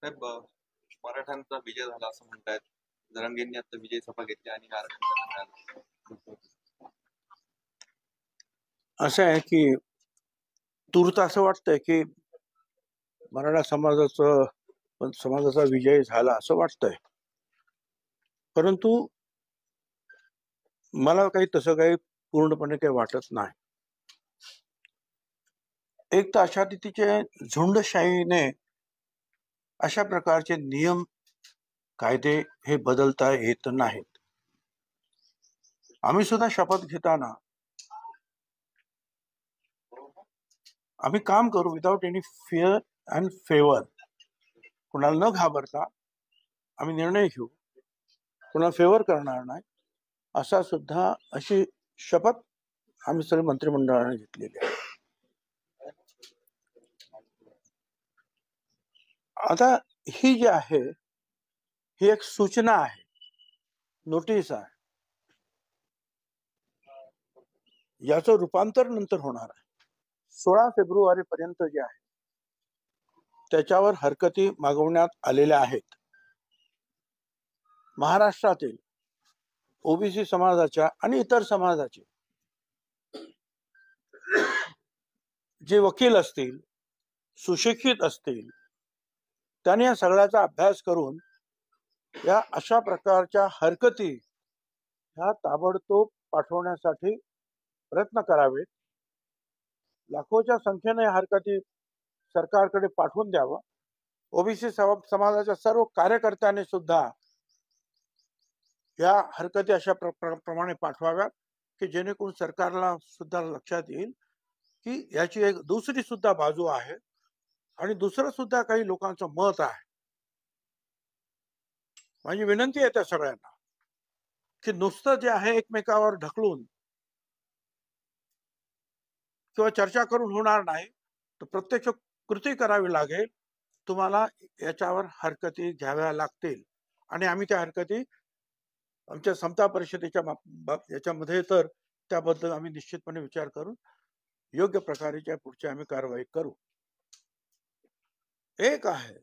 साहेब, मराठ्यांचा विजय झाला असं म्हणतायत. जरांगेंनी आता विजय सभा घेतली आणि आरक्षण त्यांना मिळालं. असं आहे की तूर्त असं वाटतंय की मराठा समाजाचा विजय झाला असं वाटतंय, परंतु मला काही तसं काही पूर्णपणे काही वाटत नाही. एक तर अशा रीतीचे झुंडशाहीने अशा प्रकारचे नियम कायदे हे बदलता येत नाहीत. आम्ही सुद्धा शपथ घेताना आम्ही काम करू without any fear and favour. कुणाला न घाबरता आम्ही निर्णय घेऊ, कुणाला फेवर करणार नाही, अशी शपथ आम्ही सगळे मंत्रिमंडळाने घेतलेली आहे. आता ही जी आहे ही एक सूचना आहे, नोटीस आहे. याचं रूपांतर नंतर होणार आहे. 16 फेब्रुवारी पर्यंत जे आहे त्याच्यावर हरकती मागवण्यात आलेल्या आहेत. महाराष्ट्रातील ओबीसी समाजाच्या आणि इतर समाजाचे जे वकील असतील, सुशिक्षित असतील, त्यांनी या सगळ्याचा अभ्यास करून या अशा प्रकारच्या हरकती ह्या ताबडतोब पाठवण्यासाठी प्रयत्न करावेत. लाखोच्या संख्येने हरकती सरकारकडे पाठवून द्यावं. ओबीसी समाजाच्या सर्व कार्यकर्त्यांनी सुद्धा या हरकती अशा प्रमाणे पाठवाव्यात की जेणेकरून सरकारला सुद्धा लक्षात येईल की याची एक दुसरी सुद्धा बाजू आहे आणि दुसरं सुद्धा काही लोकांचं मत आहे. माझी विनंती आहे त्या सगळ्यांना की नुसतं जे आहे एकमेकावर ढकलून किंवा चर्चा करून होणार नाही, तर प्रत्यक्ष कृती करावी लागेल. तुम्हाला याच्यावर हरकती घ्याव्या लागतील आणि आम्ही त्या हरकती आमच्या समता परिषदेच्या याच्यामध्ये तर त्याबद्दल आम्ही निश्चितपणे विचार करून योग्य प्रकारे पुढची आम्ही कारवाई करू. एक आहे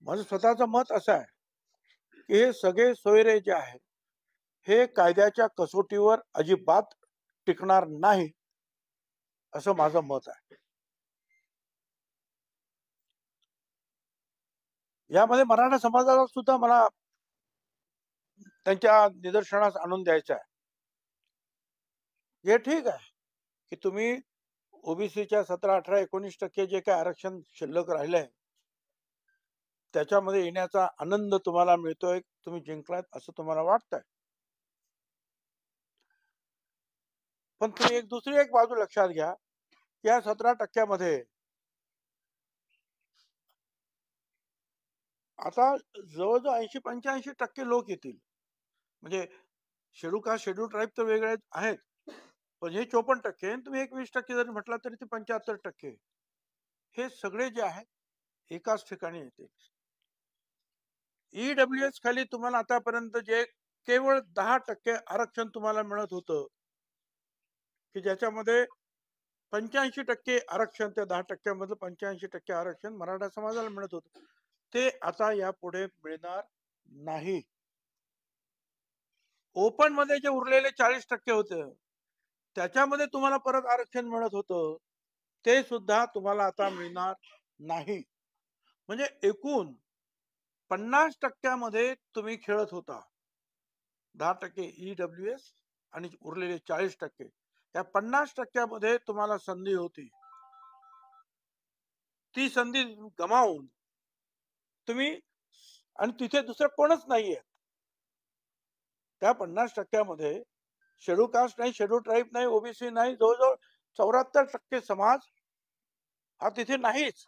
माझं स्वतःचं मत असं आहे की हे सगळे सोयरे जे आहे हे कायद्याच्या कसोटीवर अजिबात टिकणार नाही असं माझं मत आहे. यामध्ये मराठा समाजाला सुद्धा मला त्यांच्या निदर्शनास आणून द्यायचं आहे. हे ठीक आहे की तुम्ही ओबीसीच्या 17, 18, 19% जे काही आरक्षण शिल्लक राहिलंय त्याच्यामध्ये येण्याचा आनंद तुम्हाला मिळतोय, तुम्ही जिंकलात असं तुम्हाला वाटतंय. पण तुम्ही दुसरी एक बाजू लक्षात घ्या, या 17% आता जवळजवळ 80-85% लोक येतील. म्हणजे शेड्यूल कास्ट, शेड्यूल ट्राईब तर वेगळे आहेत, पण हे 54%, तुम्ही 21% जरी म्हटलं तरी ते 75%. हे सगळे जे आहे एकाच ठिकाणी येतील. ईडब्ल्यूएस खाली तुम्हाला आतापर्यंत जे केवळ 10% आरक्षण तुम्हाला मिळत होतं की ज्याच्यामध्ये 85% आरक्षण, त्या 10% मधलं 85% आरक्षण मराठा समाजाला मिळत होतं, ते आता यापुढे मिळणार नाही. ओपन मध्ये जे उरलेले 40% होते त्याच्यामध्ये तुम्हाला परत आरक्षण मिळत होतं, ते सुद्धा तुम्हाला आता मिळणार नाही. म्हणजे एकूण 50% तुम्ही खेळत होता. 10% ईडब्ल्यूएस आणि उरलेले 40%, या 50% तुम्हाला संधी होती. ती संधी गमावून तुम्ही, आणि तिथे दुसरं कोणच नाहीये, त्या 50% शेड्यूल कास्ट नाही, शेड्यूल ट्राईब नाही, ओबीसी नाही, जवळजवळ 74% समाज हा तिथे नाहीच.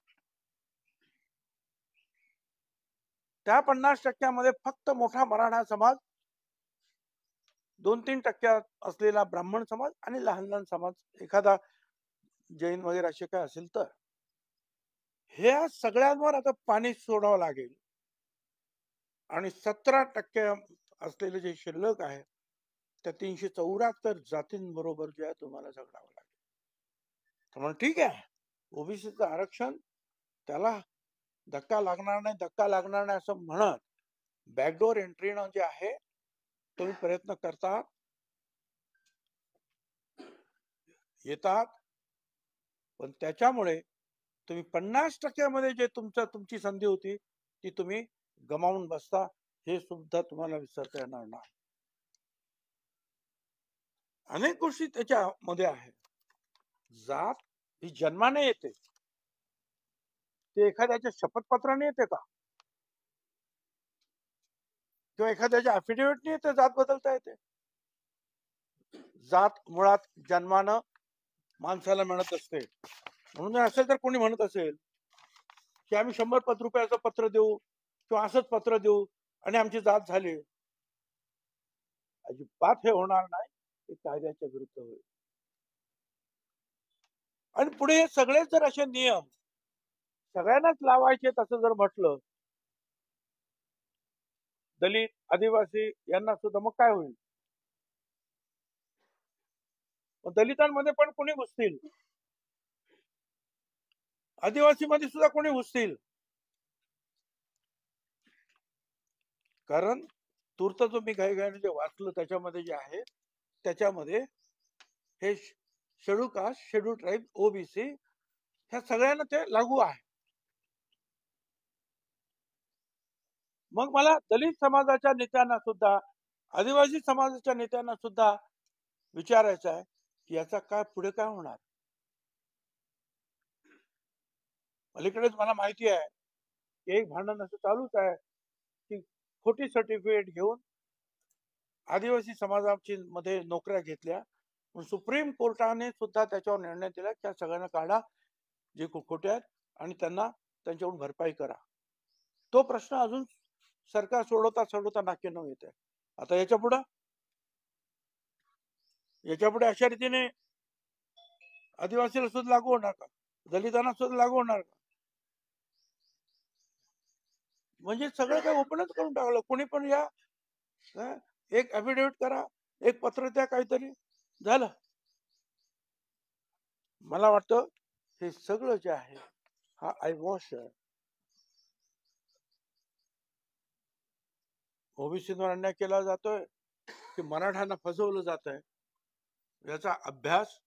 त्या 50% फक्त मोठा मराठा समाज, 2-3% असलेला ब्राह्मण समाज आणि लहान लहान समाज, एखादा जैन वगैरे असे काय असेल तर, ह्या सगळ्यांवर आता पाणी सोडावं लागेल. आणि 17% असलेले जे शिल्लक आहे त्या 374 जातींबरोबर जे आहे तुम्हाला झगडावं लागेल. तर ठीक आहे, ओबीसीचं आरक्षण त्याला धक्का लागणार नाही, धक्का लागणार नाही असं म्हणत बॅकडोर एंट्रीनं जे आहे तुम्ही प्रयत्न करता, येतात, पण त्याच्यामुळे तुम्ही 50% जे तुमची संधी होती ती तुम्ही गमावून बसता, हे सुद्धा तुम्हाला विसरता येणार नाही. अनेक गोष्टी त्याच्यामध्ये आहेत. जात ही जन्माने येते, ते एखाद्याच्या शपथपत्राने येते का, किंवा एखाद्याच्या अफिडेव्हिटने येते जात बदलता येते? जात मुळात जन्मानं माणसाला मिळत असते. म्हणून असेल तर कोणी म्हणत असेल की आम्ही 100 रुपयाचं पत्र देऊ किंवा असंच पत्र देऊ आणि आमची जात झाली, अजिबात हे होणार नाही. हे कायद्याच्या विरुद्ध होईल. आणि पुढे हे सगळेच जर असे नियम सगळ्यांनाच लावायचे असं जर म्हटलं, दलित आदिवासी यांना सुद्धा मग काय होईल? दलितांमध्ये पण कोणी घुसतील, आदिवासी मध्ये सुद्धा कोणी घुसतील. कारण तूर्त जो मी घाईघाईने जे वाचलं त्याच्यामध्ये जे आहे त्याच्यामध्ये हे schedule caste, schedule tribe, OBC ह्या सगळ्यांना ते लागू आहे. मग मला दलित समाजाच्या नेत्यांना सुद्धा, आदिवासी समाजाच्या नेत्यांना सुद्धा विचारायचं आहे की याचा काय पुढे काय होणार. अलीकडेच मला माहिती आहे की एक भांडण असं चालूच आहे की खोटी सर्टिफिकेट घेऊन आदिवासी समाजाची मध्ये नोकऱ्या घेतल्या. सुप्रीम कोर्टाने सुद्धा त्याच्यावर निर्णय दिला की सगळ्यांना काढा जे खोटे आहेत आणि त्यांना त्यांच्याकडून भरपाई करा. तो प्रश्न अजून सरकार सोडवता नाकी न येत आहे. आता याच्यापुढे अशा रीतीने आदिवासीला सुद्धा लागू होणार का, दलितांना सुद्धा लागू होणार का? म्हणजे सगळं काही ओपनच करून टाकलं. कोणी पण या, एक अफिडेव्हिट करा, एक पत्र द्या, काहीतरी झालं. मला वाटतं हे सगळं जे आहे हा आयवॉश आहे. ओबीसीवर अन्याय केला जातोय की मराठ्यांना फसवलं जात आहे, याचा अभ्यास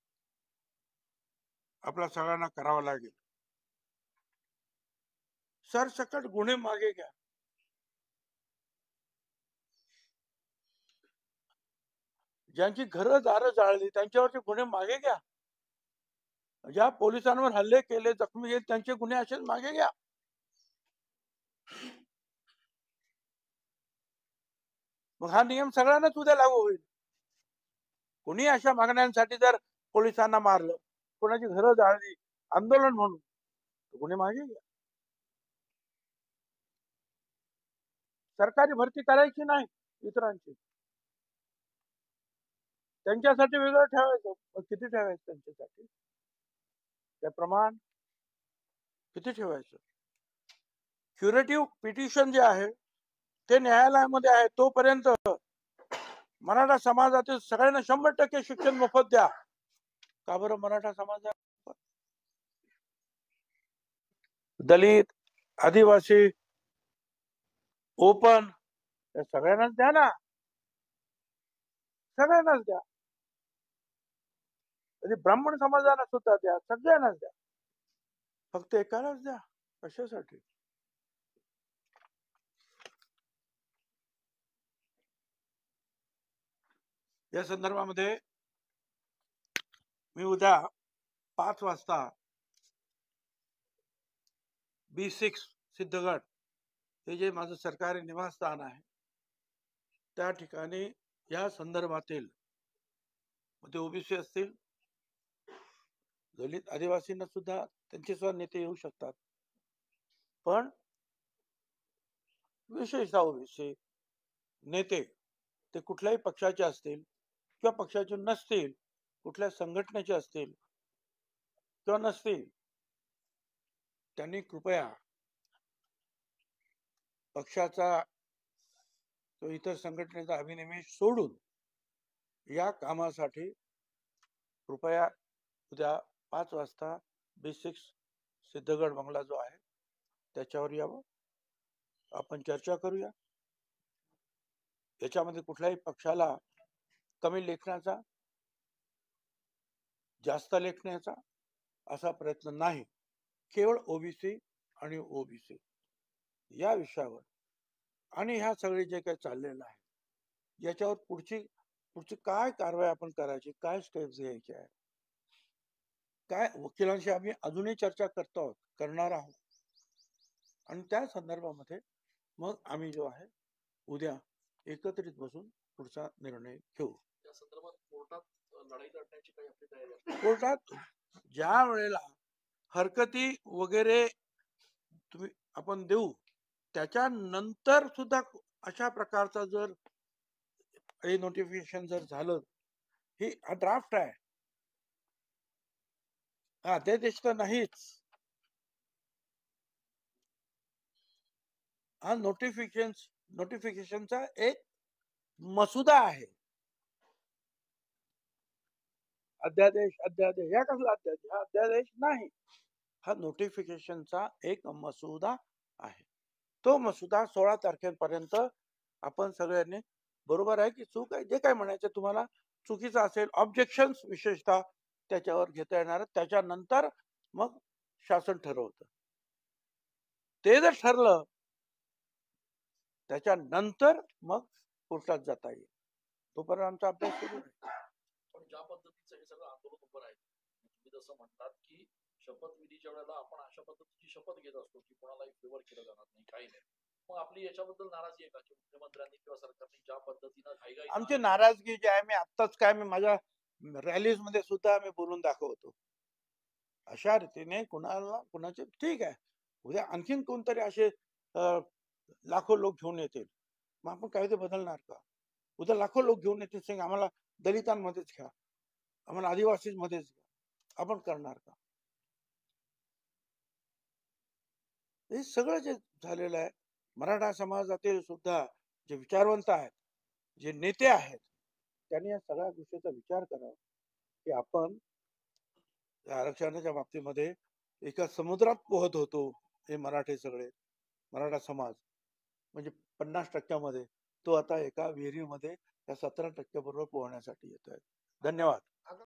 आपल्या सगळ्यांना करावा लागेल. सरसकट गुन्हे मागे घ्या. ज्यांची घरं दारं जाळली त्यांच्यावरचे गुन्हे मागे घ्या. ज्या पोलिसांवर हल्ले केले, जखमी केले, त्यांचे गुन्हे असेच मागे घ्या. मग हा नियम सगळ्यांनाच उद्या लागू होईल. कोणी अशा मागण्यांसाठी जर पोलिसांना मारलं, कोणाची घरं जाळली आंदोलन म्हणून, गुन्हे मागे घ्या. सरकारी भरती करायची नाही इतरांची, त्यांच्यासाठी वेगळं ठेवायचं. किती ठेवायचं त्यांच्यासाठी, ते प्रमाण किती ठेवायचं? क्युरेटिव्ह पिटिशन जे आहे ते न्यायालयामध्ये आहे, तोपर्यंत मराठा समाजातील सगळ्यांना 100% शिक्षण मोफत द्या. का बरं मराठा समाज, दलित, आदिवासी, ओपन सगळ्यांनाच द्या ना, सगळ्यांनाच द्या. ब्राह्मण समाजाला सुद्धा द्या, सगळ्यांनाच द्या. फक्त एकालाच द्या कशासाठी? या संदर्भामध्ये मी उद्या 5 वाजता B6 सिद्धगड हे जे माझं सरकारी निवासस्थान आहे त्या ठिकाणी या संदर्भातील ओबीसी असतील, दलित, आदिवासींना सुद्धा त्यांचे सुद्धा नेते येऊ शकतात. पण विशेषतः ओबीसी नेते ते कुठल्याही पक्षाचे असतील किंवा पक्षाचे नसतील, कुठल्या संघटनेचे असतील किंवा नसतील, त्यांनी कृपया पक्षाचा तो इतर संघटनेचा अभिनिवेश सोडून या कामासाठी कृपया उद्या 5 वाजता B6 सिद्धगड बंगला जो आहे त्याच्यावर यावं, आपण चर्चा करूया. याच्यामध्ये कुठल्याही पक्षाला कमी लेखण्याचा, जास्त लेखण्याचा असा प्रयत्न नाही. केवळ ओबीसी आणि ओबीसी या विषयावर आणि ह्या सगळे जे काही चाललेलं आहे याच्यावर पुढची काय कारवाई आपण करायची, काय स्टेप्स घ्यायचे आहे, काय वकिलांशी आम्ही अजूनही चर्चा करणार आहोत. आणि त्या संदर्भामध्ये मग आम्ही जो आहे उद्या एकत्रित बसून पुढचा निर्णय घेऊ. त्या संदर्भात कोर्टात लढाई लढण्याची काही आपली तयारी आहे? कोर्टात ज्या वेळेला हरकती वगैरे आपण देऊ त्याच्यानंतर सुद्धा अशा प्रकारचा जर हे नोटिफिकेशन जर झालं, ही ड्राफ्ट आहे, अध्यादेश तर नाहीच, हा नोटिफिकेशनचा एक मसुदा आहे. अध्यादेश या कसला अध्यादेश? हा अध्यादेश नाही, हा नोटिफिकेशनचा एक मसुदा आहे. तो मसुदा 16 तारखेपर्यंत आपण सगळ्यांनी, बरोबर आहे की चूक आहे, जे काय म्हणायचं तुम्हाला चुकीचं असेल, ऑब्जेक्शन्स विशेषतः त्याच्यावर घेता येणार. त्याच्यानंतर मग शासन ठरवतं. ते जर ठरलं त्याच्यानंतर मग कोर्टात जाता येईल. तोपर्यंत आमचा अभ्यास सुरू आहे. पण ज्या पद्धतीचं हे सगळं आंदोलन उभं राहील, तुम्ही जसं म्हणतात की शपथविधीच्या वेळेला आपण अशा पद्धतीची शपथ घेत असतो की कोणालाही फेवर केलं जाणार नाही, काही नाही. मग आपली याच्याबद्दल नाराजी आहे का की मुख्यमंत्र्यांनी किंवा सरकारने ज्या पद्धतीनं घाईघाई आमची नाराजगी जी आहे, मी आत्ताच काय मी माझ्या रॅलीज मध्ये सुद्धा मी बोलून दाखवतो. अशा रीतीने कुणाचे ठीक आहे, उद्या आणखीन कोणतरी असे लाखो लोक घेऊन येतील, मग आपण कायदे बदलणार का? उद्या लाखो लोक घेऊन येतील, सांग आम्हाला दलितांमध्येच घ्या, आम्हाला आदिवासीमध्येच घ्या, आपण करणार का? हे सगळं जे झालेलं आहे, मराठा समाजातील सुद्धा जे विचारवंत आहेत, जे नेते आहेत, त्यांनी या सगळ्या गोष्टीचा विचार करावा की आपण आरक्षणाच्या बाबतीमध्ये एका समुद्रात पोहत होतो. हे मराठे सगळे, मराठा समाज म्हणजे 50% मध्ये, तो आता एका विहिरीमध्ये त्या 17% बरोबर पोहण्यासाठी येतोय. धन्यवाद.